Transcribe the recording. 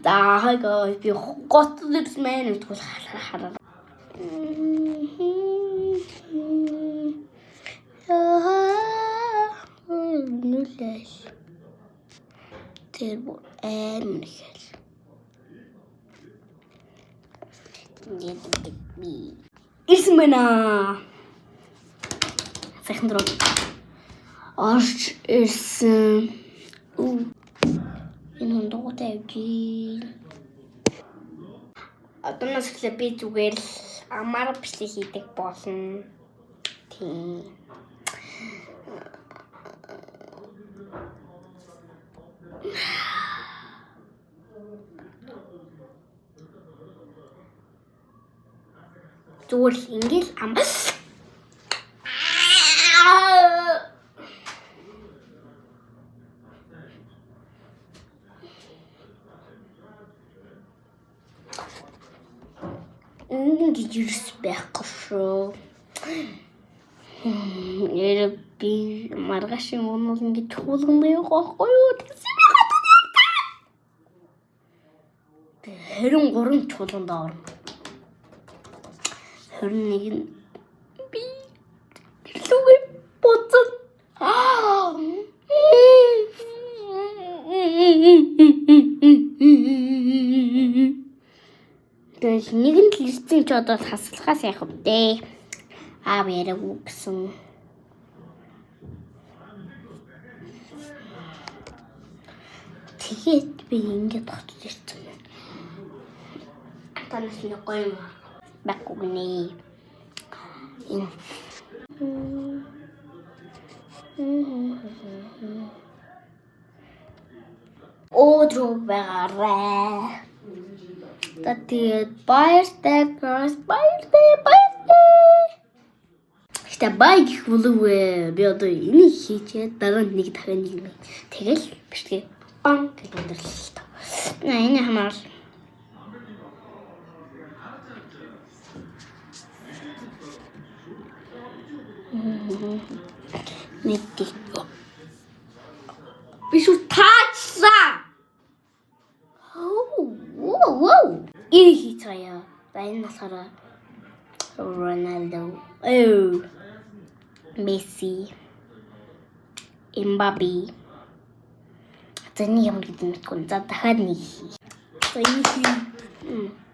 За хайгаа би гоцлс мэн ütгүүл хараа. Нүлэш. Тэр эмнэхэл. Исмена. Сайхан дөрөв. Орч ирсэн. Энэ хондоо тавьжий. Одоноос эхлээ би зүгээр л амар бичлэг хийдэг болно. Тийм. Зүгээр л ингээл ингэж ирс байхгүй шүү. Би маргааш юм уу ингэж хуулган байхгүй юу? Хэрэн 3 чуулганд орно. 21 нь би лүгэ боцсон. Тэгээс нэгэн листийн ч одоо хаслахаас яах вэ? Аав яриаггүй гэсэн. Тэгээд би ингэж тогтож ирсэн. Танаас нэг гоё юм байхгүй нэ. Өдрөө байгаарай. Тэгээд баяртай. Ихтэй бай гэх болов ээ. Би одоо энийг хийчээ дараа нь нэг дахин нэг. Тэгэл бичлэгээ бан гэж өндөрлөө та. Энэ хамаар мэдээ. Биш үү таачсан. Оо. Их хийцгаая. Энэ болохоор Ronaldo. Messi. Mbappé. Тэний юм гэдэг нь мэдгүй. За дахиад нэг. За энэ